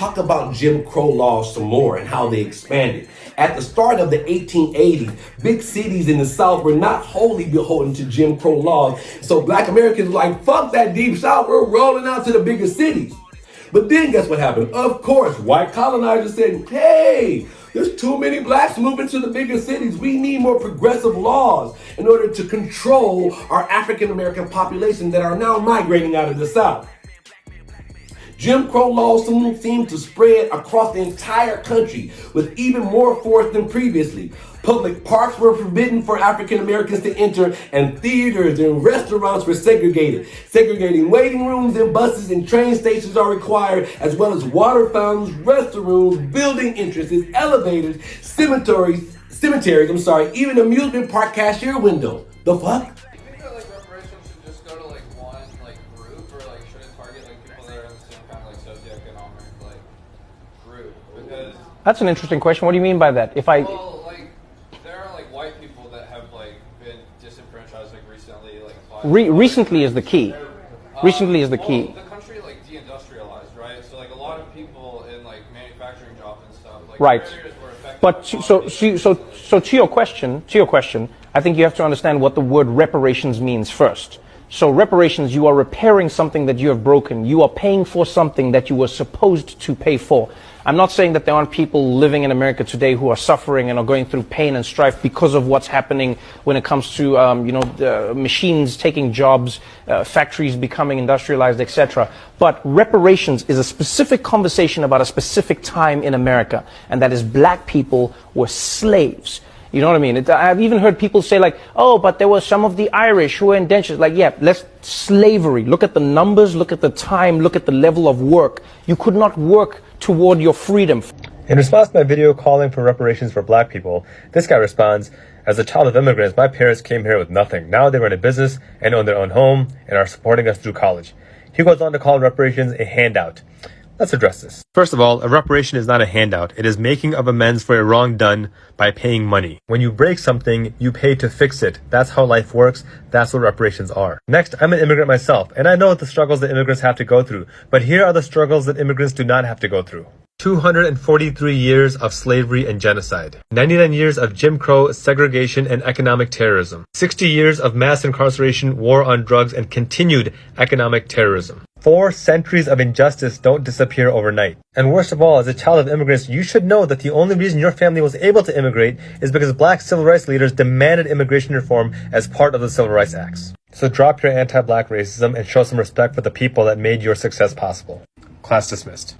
talk about Jim Crow laws some more and how they expanded. At the start of the 1880s, big cities in the South were not wholly beholden to Jim Crow laws. So black Americans were like, fuck that deep South, we're rolling out to the bigger cities. But then guess what happened? Of course, white colonizers said, hey, there's too many blacks moving to the bigger cities. We need more progressive laws in order to control our African American population that are now migrating out of the South. Jim Crow laws soon seemed to spread across the entire country with even more force than previously. Public parks were forbidden for African Americans to enter, and theaters and restaurants were segregated. Segregating waiting rooms and buses and train stations are required, as well as water fountains, restrooms, building entrances, elevators, cemeteries, even amusement park cashier windows. The fuck? That's an interesting question. What do you mean by that? Well, like, there are like white people that have like been disenfranchised like recently, like recently is the key. Recently is the key. Well, the country like deindustrialized, right? So like a lot of people in like manufacturing jobs and stuff, like right. Were affected. But so to your question, I think you have to understand what the word reparations means first. So reparations, you are repairing something that you have broken. You are paying for something that you were supposed to pay for. I'm not saying that there aren't people living in America today who are suffering and are going through pain and strife because of what's happening when it comes to, machines taking jobs, factories becoming industrialized, etc. But reparations is a specific conversation about a specific time in America, and that is black people were slaves. You know what I mean? I've even heard people say like, oh, but there were some of the Irish who were indentured. Like, yeah, slavery. Look at the numbers, look at the time, look at the level of work. You could not work toward your freedom. In response to my video calling for reparations for black people, this guy responds, as a child of immigrants, my parents came here with nothing. Now they run a business and own their own home and are supporting us through college. He goes on to call reparations a handout. Let's address this. First of all, a reparation is not a handout. It is making of amends for a wrong done by paying money. When you break something, you pay to fix it. That's how life works. That's what reparations are. Next, I'm an immigrant myself, and I know the struggles that immigrants have to go through. But here are the struggles that immigrants do not have to go through. 243 years of slavery and genocide. 99 years of Jim Crow, segregation, and economic terrorism. 60 years of mass incarceration, war on drugs, and continued economic terrorism. 4 centuries of injustice don't disappear overnight. And worst of all, as a child of immigrants, you should know that the only reason your family was able to immigrate is because black civil rights leaders demanded immigration reform as part of the Civil Rights Acts. So drop your anti-black racism and show some respect for the people that made your success possible. Class dismissed.